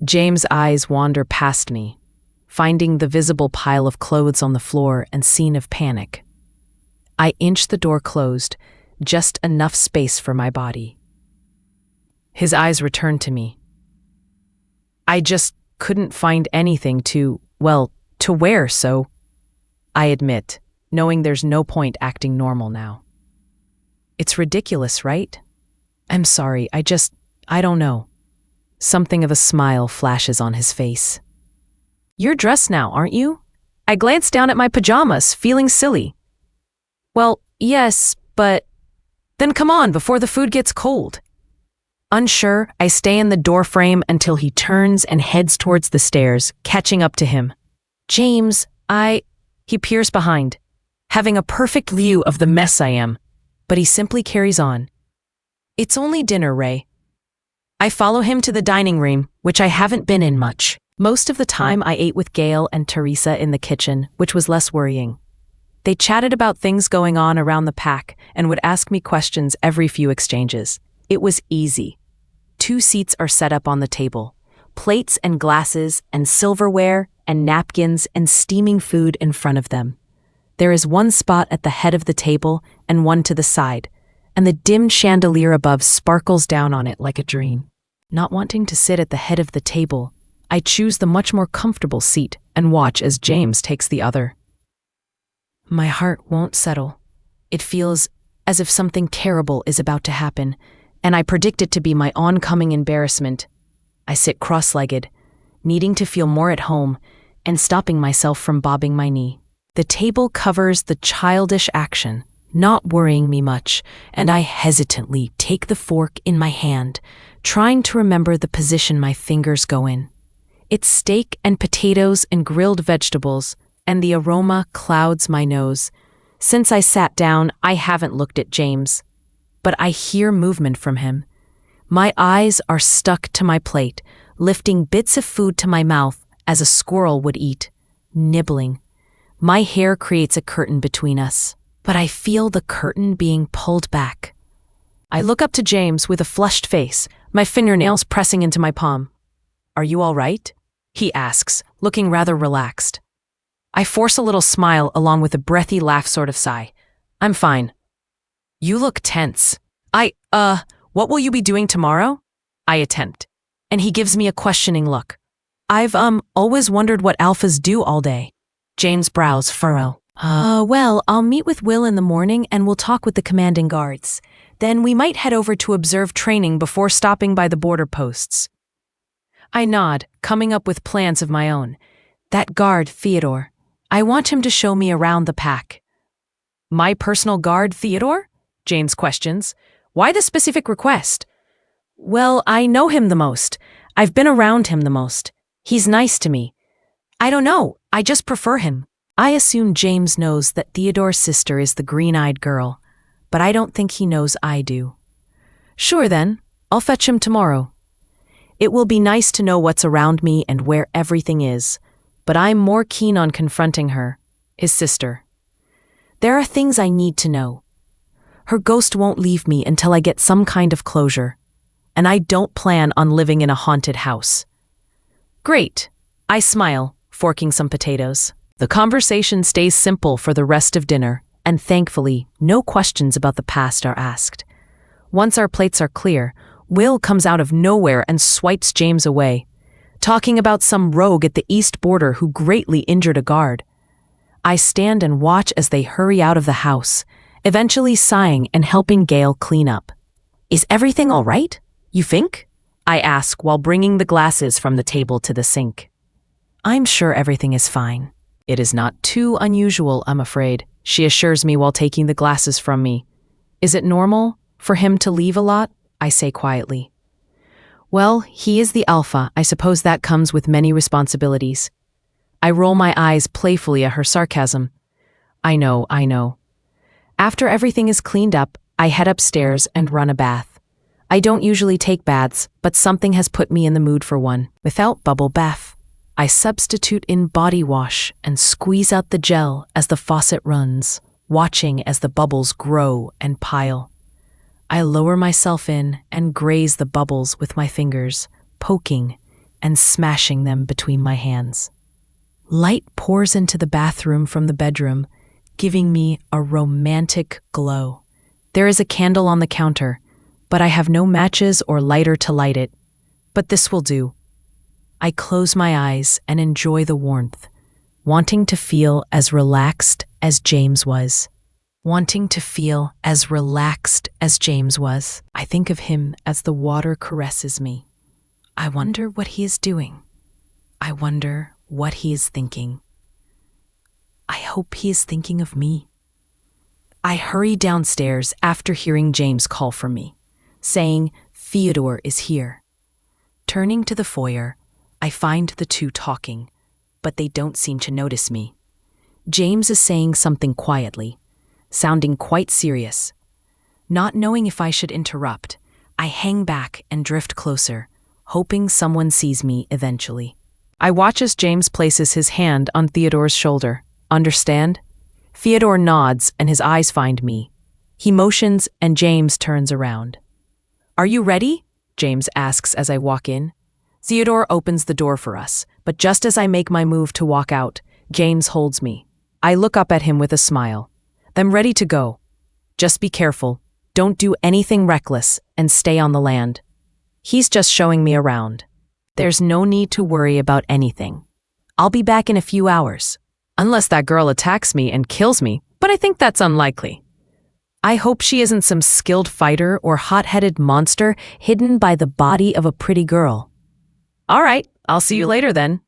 James' eyes wander past me, finding the visible pile of clothes on the floor and scene of panic. I inch the door closed, just enough space for my body. His eyes return to me. I just couldn't find anything to wear, so I admit, knowing there's no point acting normal now. It's ridiculous, right? I'm sorry, I don't know. Something of a smile flashes on his face. You're dressed now, aren't you? I glanced down at my pajamas, feeling silly. Well, yes, but then come on before the food gets cold. Unsure, I stay in the doorframe until he turns and heads towards the stairs, catching up to him. James, He peers behind, having a perfect view of the mess I am, but he simply carries on. It's only dinner, Ray. I follow him to the dining room, which I haven't been in much. Most of the time I ate with Gail and Teresa in the kitchen, which was less worrying. They chatted about things going on around the pack and would ask me questions every few exchanges. It was easy. 2 seats are set up on the table. Plates and glasses and silverware and napkins and steaming food in front of them. There is 1 spot at the head of the table and 1 to the side, and the dim chandelier above sparkles down on it like a dream. Not wanting to sit at the head of the table, I choose the much more comfortable seat and watch as James takes the other. My heart won't settle. It feels as if something terrible is about to happen, and I predict it to be my oncoming embarrassment. I sit cross-legged, needing to feel more at home and stopping myself from bobbing my knee. The table covers the childish action, not worrying me much, and I hesitantly take the fork in my hand, trying to remember the position my fingers go in. It's steak and potatoes and grilled vegetables, and the aroma clouds my nose. Since I sat down, I haven't looked at James, but I hear movement from him. My eyes are stuck to my plate, lifting bits of food to my mouth as a squirrel would eat, nibbling. My hair creates a curtain between us, but I feel the curtain being pulled back. I look up to James with a flushed face, my fingernails pressing into my palm. Are you all right? He asks, looking rather relaxed. I force a little smile along with a breathy laugh sort of sigh. I'm fine. You look tense. What will you be doing tomorrow? I attempt. and he gives me a questioning look. I've always wondered what alphas do all day. James' brows furrow. Well, I'll meet with Will in the morning and we'll talk with the commanding guards. Then we might head over to observe training before stopping by the border posts. I nod, coming up with plans of my own. That guard, Theodore. I want him to show me around the pack. My personal guard, Theodore? James questions. Why the specific request? Well, I know him the most. I've been around him the most. He's nice to me. I don't know, I just prefer him. I assume James knows that Theodore's sister is the green-eyed girl, but I don't think he knows I do. Sure then, I'll fetch him tomorrow. It will be nice to know what's around me and where everything is, but I'm more keen on confronting her, his sister. There are things I need to know. Her ghost won't leave me until I get some kind of closure, and I don't plan on living in a haunted house. Great, I smile, forking some potatoes. The conversation stays simple for the rest of dinner, and thankfully, no questions about the past are asked. Once our plates are clear, Will comes out of nowhere and swipes James away, talking about some rogue at the east border who greatly injured a guard. I stand and watch as they hurry out of the house, eventually sighing and helping Gail clean up. Is everything all right, you think? I ask while bringing the glasses from the table to the sink. I'm sure everything is fine. It is not too unusual, I'm afraid, she assures me while taking the glasses from me. Is it normal for him to leave a lot? I say quietly. Well, he is the alpha. I suppose that comes with many responsibilities. I roll my eyes playfully at her sarcasm. I know. After everything is cleaned up, I head upstairs and run a bath. I don't usually take baths, but something has put me in the mood for one. Without bubble bath, I substitute in body wash and squeeze out the gel as the faucet runs, watching as the bubbles grow and pile. I lower myself in and graze the bubbles with my fingers, poking and smashing them between my hands. Light pours into the bathroom from the bedroom, giving me a romantic glow. There is a candle on the counter, but I have no matches or lighter to light it. But this will do. I close my eyes and enjoy the warmth, wanting to feel as relaxed as James was. I think of him as the water caresses me. I wonder what he is doing. I wonder what he is thinking. I hope he is thinking of me. I hurry downstairs after hearing James call for me, saying, Theodore is here. Turning to the foyer, I find the two talking, but they don't seem to notice me. James is saying something quietly, sounding quite serious. Not knowing if I should interrupt, I hang back and drift closer, hoping someone sees me eventually. I watch as James places his hand on Theodore's shoulder. Understand? Theodore nods and his eyes find me. He motions and James turns around. Are you ready? James asks as I walk in. Theodore opens the door for us, but just as I make my move to walk out, James holds me. I look up at him with a smile. I'm ready to go. Just be careful. Don't do anything reckless and stay on the land. He's just showing me around. There's no need to worry about anything. I'll be back in a few hours. Unless that girl attacks me and kills me, but I think that's unlikely. I hope she isn't some skilled fighter or hot-headed monster hidden by the body of a pretty girl. All right, I'll see you later then.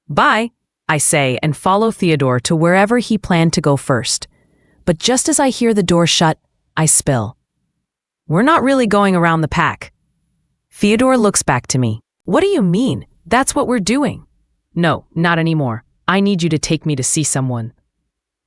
Bye, I say and follow Theodore to wherever he planned to go first. But just as I hear the door shut, I spill. We're not really going around the pack. Theodore looks back to me. What do you mean? That's what we're doing. No, not anymore. I need you to take me to see someone.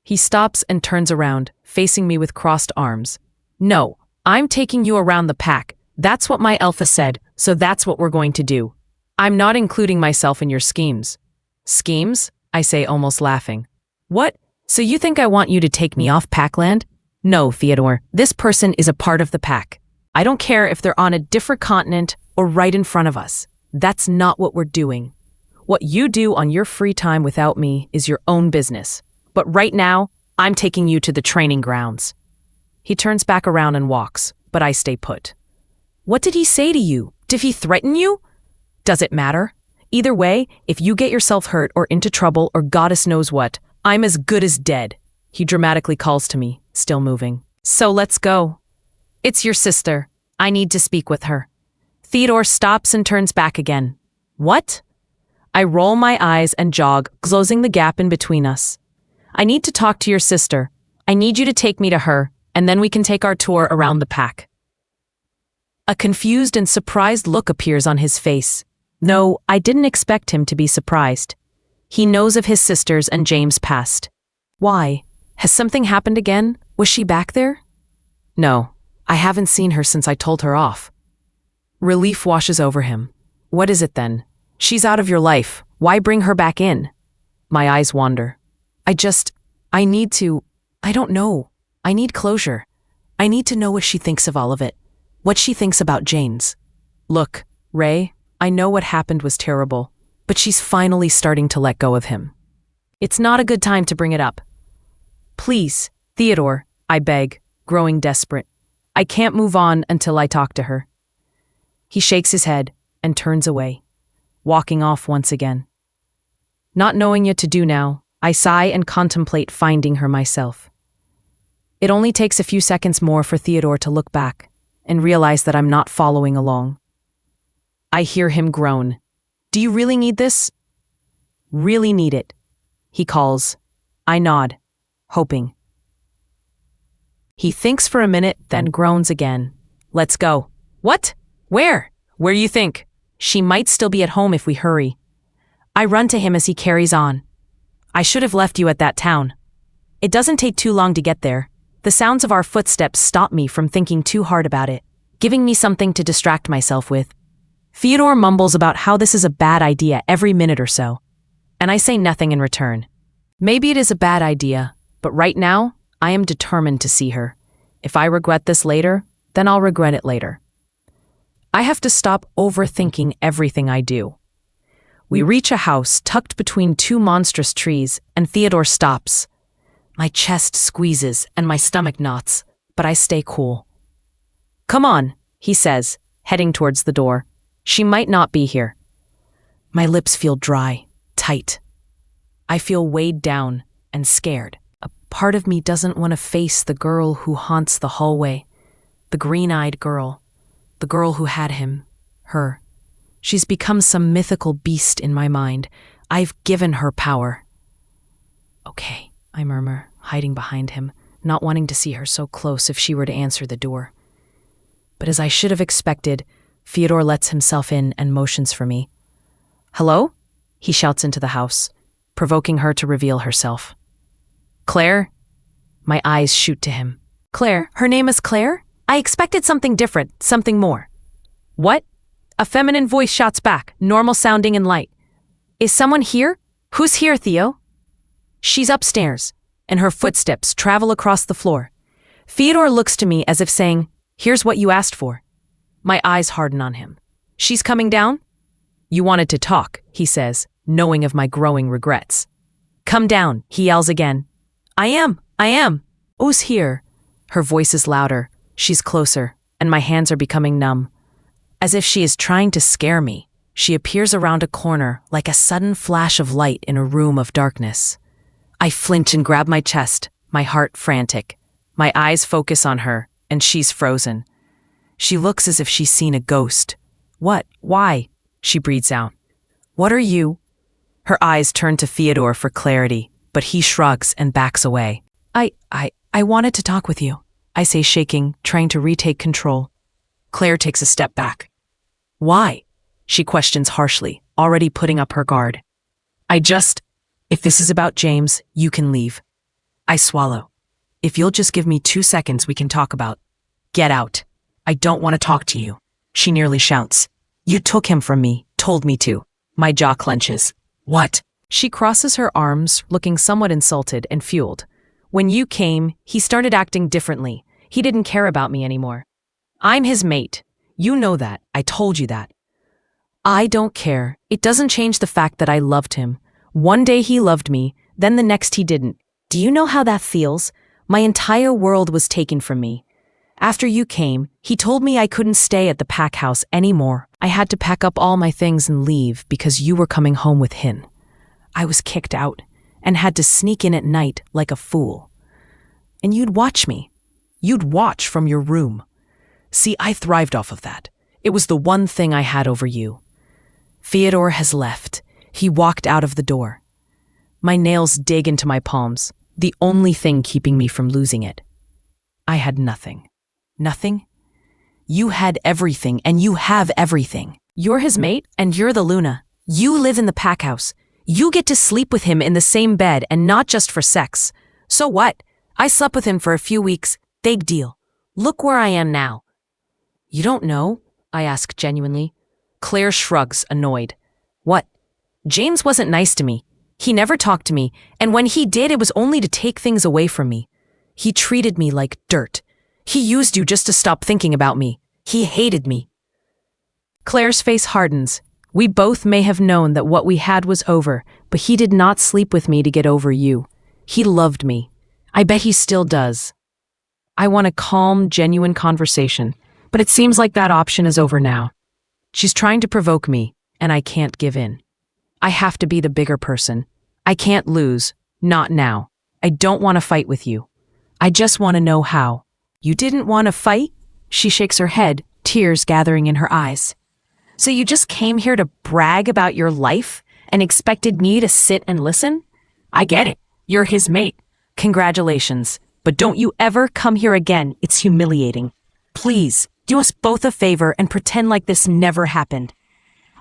He stops and turns around, facing me with crossed arms. No, I'm taking you around the pack. That's what my alpha said, so that's what we're going to do. I'm not including myself in your schemes. Schemes? I say, almost laughing. What? So you think I want you to take me off Packland? No, Theodore, this person is a part of the pack. I don't care if they're on a different continent or right in front of us. That's not what we're doing. What you do on your free time without me is your own business. But right now, I'm taking you to the training grounds. He turns back around and walks, but I stay put. What did he say to you? Did he threaten you? Does it matter? Either way, if you get yourself hurt or into trouble or goddess knows what, I'm as good as dead. He dramatically calls to me, still moving. So let's go. It's your sister. I need to speak with her. Theodore stops and turns back again. What? I roll my eyes and jog, closing the gap in between us. I need to talk to your sister. I need you to take me to her, and then we can take our tour around the pack. A confused and surprised look appears on his face. No, I didn't expect him to be surprised. He knows of his sisters and James' past. Why? Has something happened again? Was she back there? No, I haven't seen her since I told her off. Relief washes over him. What is it then? She's out of your life. Why bring her back in? My eyes wander. I don't know. I need closure. I need to know what she thinks of all of it. What she thinks about James. Look, Ray, I know what happened was terrible, but she's finally starting to let go of him. It's not a good time to bring it up. Please, Theodore, I beg, growing desperate. I can't move on until I talk to her. He shakes his head and turns away, walking off once again. Not knowing what to do now, I sigh and contemplate finding her myself. It only takes a few seconds more for Theodore to look back and realize that I'm not following along. I hear him groan. Do you really need this? Really need it, he calls. I nod, hoping. He thinks for a minute, then groans again. Let's go. What? Where? Where you think? She might still be at home if we hurry. I run to him as he carries on. I should have left you at that town. It doesn't take too long to get there. The sounds of our footsteps stop me from thinking too hard about it, giving me something to distract myself with. Theodore mumbles about how this is a bad idea every minute or so, and I say nothing in return. Maybe it is a bad idea, but right now, I am determined to see her. If I regret this later, then I'll regret it later. I have to stop overthinking everything I do. We reach a house tucked between two monstrous trees, and Theodore stops. My chest squeezes and my stomach knots, but I stay cool. Come on, he says, heading towards the door. She might not be here. My lips feel dry, tight. I feel weighed down and scared. A part of me doesn't want to face the girl who haunts the hallway, the green-eyed girl, the girl who had him, her. She's become some mythical beast in my mind. I've given her power. Okay, I murmur, hiding behind him, not wanting to see her so close if she were to answer the door. But as I should have expected, Theodore lets himself in and motions for me. Hello? He shouts into the house, provoking her to reveal herself. Claire? My eyes shoot to him. Claire? Her name is Claire? I expected something different, something more. What? A feminine voice shouts back, normal sounding and light. Is someone here? Who's here, Theo? She's upstairs, and her footsteps travel across the floor. Theodore looks to me as if saying, here's what you asked for. My eyes harden on him. She's coming down? You wanted to talk, he says, knowing of my growing regrets. Come down, he yells again. I am. Who's here? Her voice is louder. She's closer, and my hands are becoming numb. As if she is trying to scare me, she appears around a corner like a sudden flash of light in a room of darkness. I flinch and grab my chest, my heart frantic. My eyes focus on her, and she's frozen. She looks as if she's seen a ghost. What? Why? She breathes out. What are you? Her eyes turn to Theodore for clarity, but he shrugs and backs away. I wanted to talk with you, I say, shaking, trying to retake control. Claire takes a step back. Why? She questions harshly, already putting up her guard. If this is about James, you can leave. I swallow. If you'll just give me 2 seconds, we can talk about. Get out. I don't want to talk to you. She nearly shouts. You took him from me, told me to. My jaw clenches. What? She crosses her arms, looking somewhat insulted and fueled. When you came, he started acting differently. He didn't care about me anymore. I'm his mate. You know that. I told you that. I don't care. It doesn't change the fact that I loved him. One day he loved me, then the next he didn't. Do you know how that feels? My entire world was taken from me. After you came, he told me I couldn't stay at the pack house anymore, I had to pack up all my things and leave because you were coming home with him. I was kicked out and had to sneak in at night like a fool. And you'd watch me. You'd watch from your room. See, I thrived off of that. It was the one thing I had over you. Fyodor has left. He walked out of the door. My nails dig into my palms, the only thing keeping me from losing it. I had nothing. Nothing? You had everything, and you have everything. You're his mate, and you're the Luna. You live in the pack house. You get to sleep with him in the same bed, and not just for sex. So what? I slept with him for a few weeks. Big deal. Look where I am now. You don't know? I ask genuinely. Claire shrugs, annoyed. What? James wasn't nice to me. He never talked to me, and when he did, it was only to take things away from me. He treated me like dirt. He used you just to stop thinking about me. He hated me. Claire's face hardens. We both may have known that what we had was over, but he did not sleep with me to get over you. He loved me. I bet he still does. I want a calm, genuine conversation, but it seems like that option is over now. She's trying to provoke me, and I can't give in. I have to be the bigger person. I can't lose. Not now. I don't want to fight with you. I just want to know how. You didn't want to fight? She shakes her head, tears gathering in her eyes. So you just came here to brag about your life and expected me to sit and listen? I get it. You're his mate. Congratulations. But don't you ever come here again. It's humiliating. Please, do us both a favor and pretend like this never happened.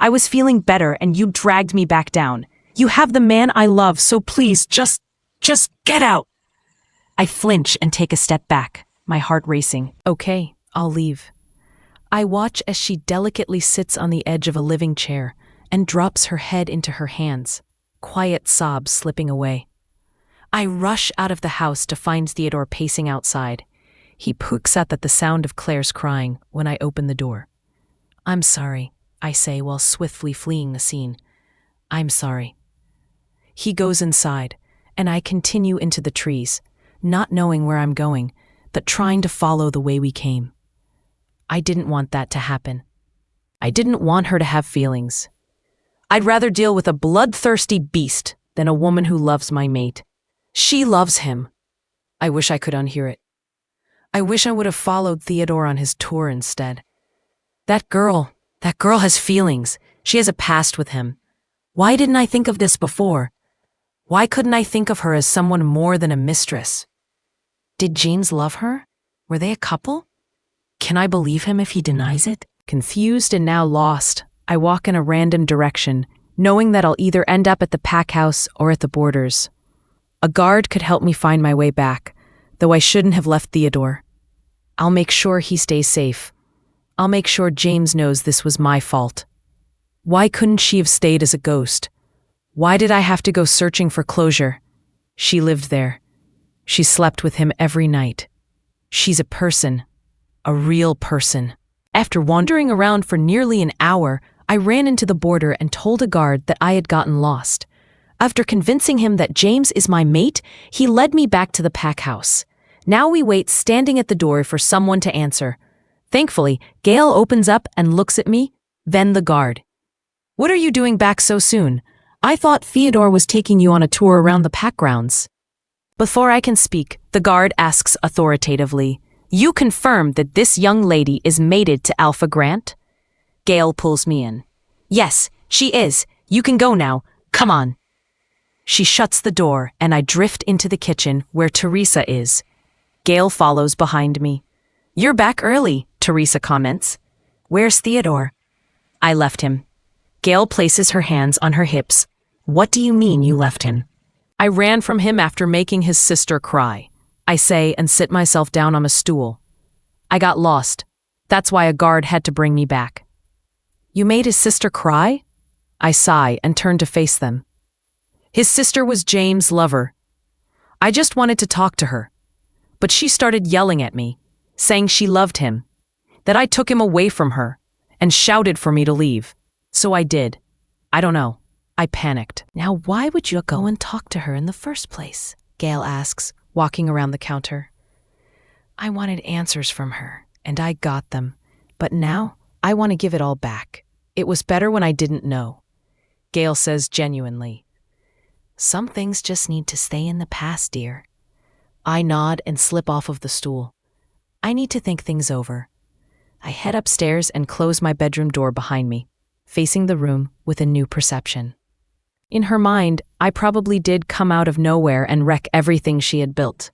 I was feeling better and you dragged me back down. You have the man I love, so please, just get out. I flinch and take a step back, my heart racing. Okay, I'll leave. I watch as she delicately sits on the edge of a living chair and drops her head into her hands, quiet sobs slipping away. I rush out of the house to find Theodore pacing outside. He pooks up at the sound of Claire's crying when I open the door. I'm sorry, I say while swiftly fleeing the scene. I'm sorry. He goes inside, and I continue into the trees, not knowing where I'm going, but trying to follow the way we came. I didn't want that to happen. I didn't want her to have feelings. I'd rather deal with a bloodthirsty beast than a woman who loves my mate. She loves him. I wish I could unhear it. I wish I would have followed Theodore on his tour instead. That girl has feelings. She has a past with him. Why didn't I think of this before? Why couldn't I think of her as someone more than a mistress? Did James love her? Were they a couple? Can I believe him if he denies it? Confused and now lost, I walk in a random direction, knowing that I'll either end up at the pack house or at the borders. A guard could help me find my way back, though I shouldn't have left Theodore. I'll make sure he stays safe. I'll make sure James knows this was my fault. Why couldn't she have stayed as a ghost? Why did I have to go searching for closure? She lived there. She slept with him every night. She's a person. A real person. After wandering around for nearly an hour, I ran into the border and told a guard that I had gotten lost. After convincing him that James is my mate, he led me back to the pack house. Now we wait standing at the door for someone to answer. Thankfully, Gail opens up and looks at me, then the guard. What are you doing back so soon? I thought Theodore was taking you on a tour around the pack grounds. Before I can speak, the guard asks authoritatively, You confirm that this young lady is mated to Alpha Grant? Gail pulls me in. Yes, she is. You can go now. Come on. She shuts the door and I drift into the kitchen where Teresa is. Gail follows behind me. You're back early, Teresa comments. Where's Theodore? I left him. Gail places her hands on her hips. What do you mean you left him? I ran from him after making his sister cry, I say and sit myself down on a stool. I got lost. That's why a guard had to bring me back. You made his sister cry? I sigh and turn to face them. His sister was James' lover. I just wanted to talk to her. But she started yelling at me, saying she loved him, that I took him away from her, and shouted for me to leave. So I did. I don't know. I panicked. Now why would you go and talk to her in the first place? Gail asks, walking around the counter. I wanted answers from her, and I got them. But now I want to give it all back. It was better when I didn't know. Gail says genuinely. Some things just need to stay in the past, dear. I nod and slip off of the stool. I need to think things over. I head upstairs and close my bedroom door behind me, facing the room with a new perception. In her mind, I probably did come out of nowhere and wreck everything she had built.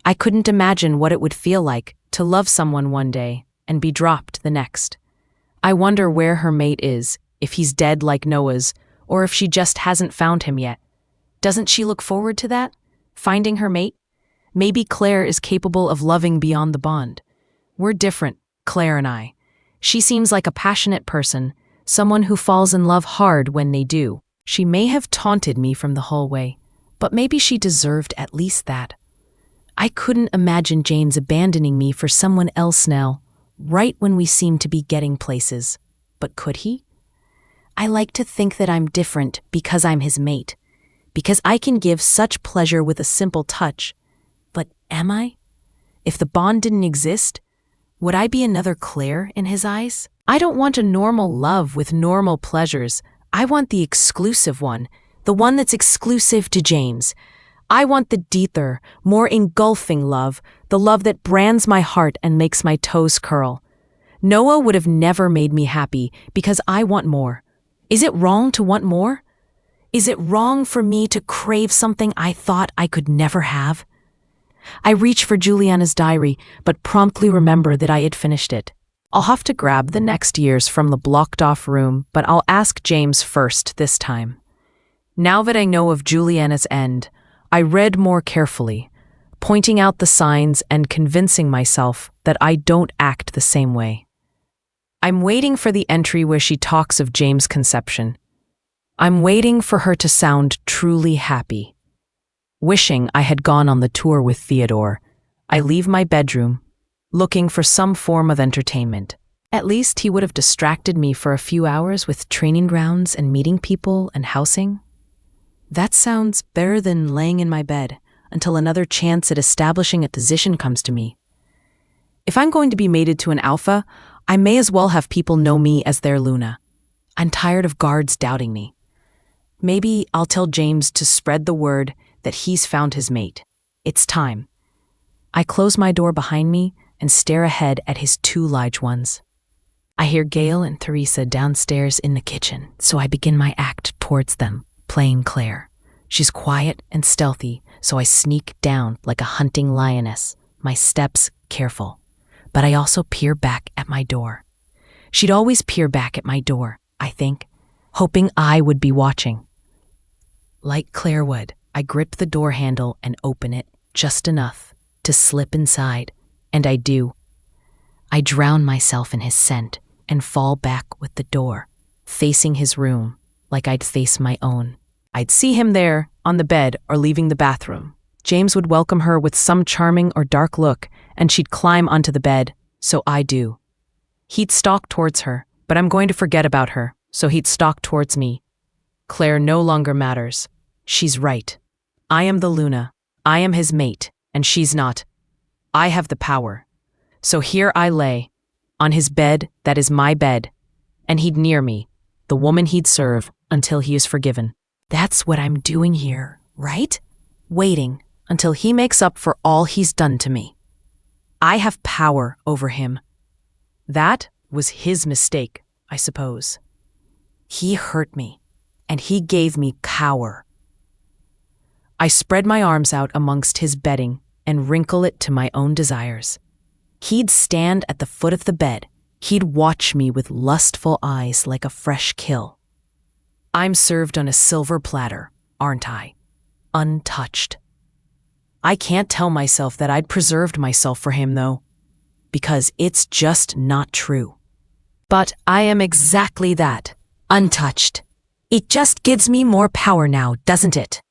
I couldn't imagine what it would feel like to love someone one day and be dropped the next. I wonder where her mate is, if he's dead like Noah's, or if she just hasn't found him yet. Doesn't she look forward to that? Finding her mate? Maybe Claire is capable of loving beyond the bond. We're different, Claire and I. She seems like a passionate person, someone who falls in love hard when they do. She may have taunted me from the hallway, but maybe she deserved at least that. I couldn't imagine James abandoning me for someone else now, right when we seemed to be getting places. But could he? I like to think that I'm different because I'm his mate, because I can give such pleasure with a simple touch. But am I? If the bond didn't exist, would I be another Claire in his eyes? I don't want a normal love with normal pleasures. I want the exclusive one, the one that's exclusive to James. I want the deeper, more engulfing love, the love that brands my heart and makes my toes curl. Noah would have never made me happy because I want more. Is it wrong to want more? Is it wrong for me to crave something I thought I could never have? I reach for Juliana's diary, but promptly remember that I had finished it. I'll have to grab the next years from the blocked-off room, but I'll ask James first this time. Now that I know of Juliana's end, I read more carefully, pointing out the signs and convincing myself that I don't act the same way. I'm waiting for the entry where she talks of James' conception. I'm waiting for her to sound truly happy. Wishing I had gone on the tour with Theodore, I leave my bedroom, looking for some form of entertainment. At least he would have distracted me for a few hours with training grounds and meeting people and housing. That sounds better than laying in my bed until another chance at establishing a position comes to me. If I'm going to be mated to an alpha, I may as well have people know me as their Luna. I'm tired of guards doubting me. Maybe I'll tell James to spread the word that he's found his mate. It's time. I close my door behind me and stare ahead at his two large ones. I hear Gail and Teresa downstairs in the kitchen, so I begin my act towards them, playing Claire. She's quiet and stealthy, so I sneak down like a hunting lioness, my steps careful. But I also peer back at my door. She'd always peer back at my door, I think, hoping I would be watching. Like Claire would, I grip the door handle and open it just enough to slip inside, and I do. I drown myself in his scent and fall back with the door, facing his room like I'd face my own. I'd see him there, on the bed or leaving the bathroom. James would welcome her with some charming or dark look, and she'd climb onto the bed, so I do. He'd stalk towards her, but I'm going to forget about her, so he'd stalk towards me. Claire no longer matters. She's right. I am the Luna. I am his mate, and she's not. I have the power. So here I lay, on his bed that is my bed, and he'd near me, the woman he'd serve, until he is forgiven. That's what I'm doing here, right? Waiting until he makes up for all he's done to me. I have power over him. That was his mistake, I suppose. He hurt me, and he gave me power. I spread my arms out amongst his bedding and wrinkle it to my own desires. He'd stand at the foot of the bed. He'd watch me with lustful eyes like a fresh kill. I'm served on a silver platter, aren't I? Untouched. I can't tell myself that I'd preserved myself for him, though, because it's just not true. But I am exactly that, untouched. It just gives me more power now, doesn't it?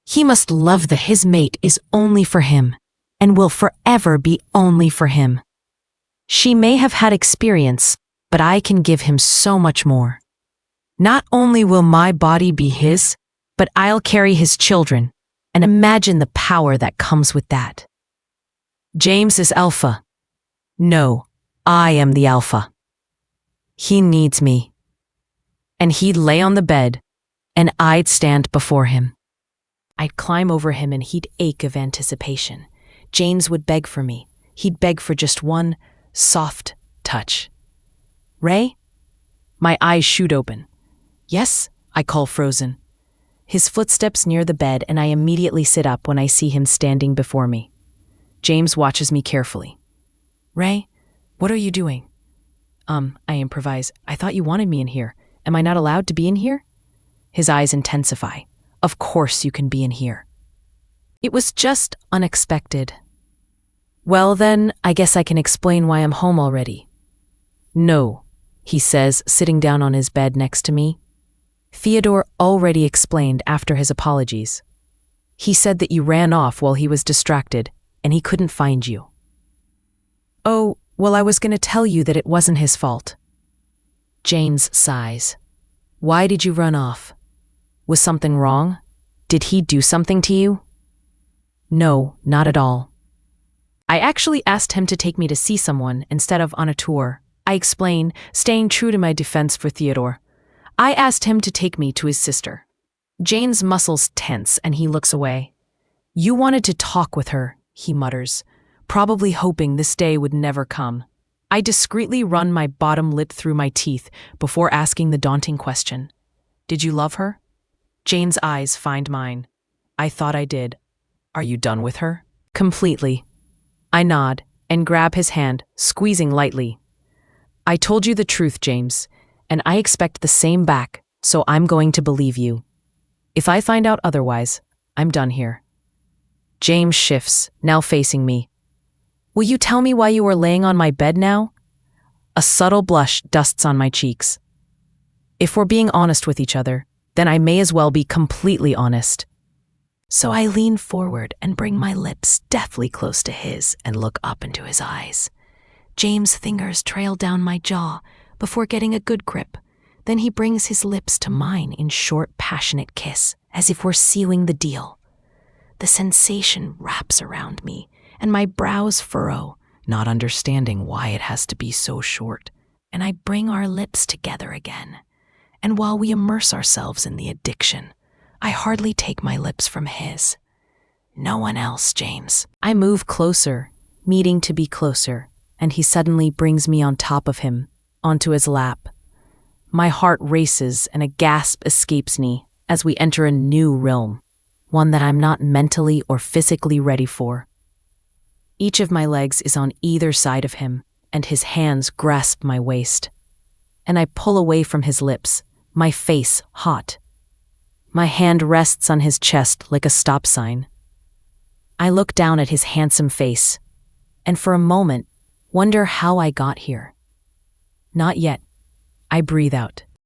He must love that his mate is only for him, and will forever be only for him. She may have had experience, but I can give him so much more. Not only will my body be his, but I'll carry his children, and imagine the power that comes with that. James is alpha. No, I am the alpha. He needs me. and he'd lay on the bed, and I'd stand before him. I'd climb over him and he'd ache of anticipation. James would beg for me. He'd beg for just one soft touch. Ray? My eyes shoot open. Yes, I call frozen. His footsteps near the bed, and I immediately sit up when I see him standing before me. James watches me carefully. Ray, what are you doing? I improvise. I thought you wanted me in here. Am I not allowed to be in here? His eyes intensify. Of course you can be in here. It was just unexpected. Well then, I guess I can explain why I'm home already. No, he says, sitting down on his bed next to me. Theodore already explained after his apologies. He said that you ran off while he was distracted, and he couldn't find you. Oh, well, I was going to tell you that it wasn't his fault. James sighs. Why did you run off? Was something wrong? Did he do something to you? No, not at all. I actually asked him to take me to see someone instead of on a tour. I explain, staying true to my defense for Theodore. I asked him to take me to his sister. Jane's muscles tense and he looks away. You wanted to talk with her, he mutters, probably hoping this day would never come. I discreetly run my bottom lip through my teeth before asking the daunting question. Did you love her? Jane's eyes find mine. I thought I did. Are you done with her? Completely. I nod and grab his hand, squeezing lightly. I told you the truth, James, and I expect the same back, so I'm going to believe you. If I find out otherwise, I'm done here. James shifts, now facing me. Will you tell me why you were laying on my bed now? A subtle blush dusts on my cheeks. If we're being honest with each other, then I may as well be completely honest. So I lean forward and bring my lips deftly close to his and look up into his eyes. James' fingers trail down my jaw before getting a good grip. Then he brings his lips to mine in short, passionate kiss, as if we're sealing the deal. The sensation wraps around me, and my brows furrow, not understanding why it has to be so short. And I bring our lips together again. And while we immerse ourselves in the addiction, I hardly take my lips from his. No one else, James. I move closer, needing to be closer, and he suddenly brings me on top of him, onto his lap. My heart races and a gasp escapes me as we enter a new realm, one that I'm not mentally or physically ready for. Each of my legs is on either side of him, and his hands grasp my waist. And I pull away from his lips, my face hot. My hand rests on his chest like a stop sign. I look down at his handsome face, and for a moment, wonder how I got here. Not yet. I breathe out.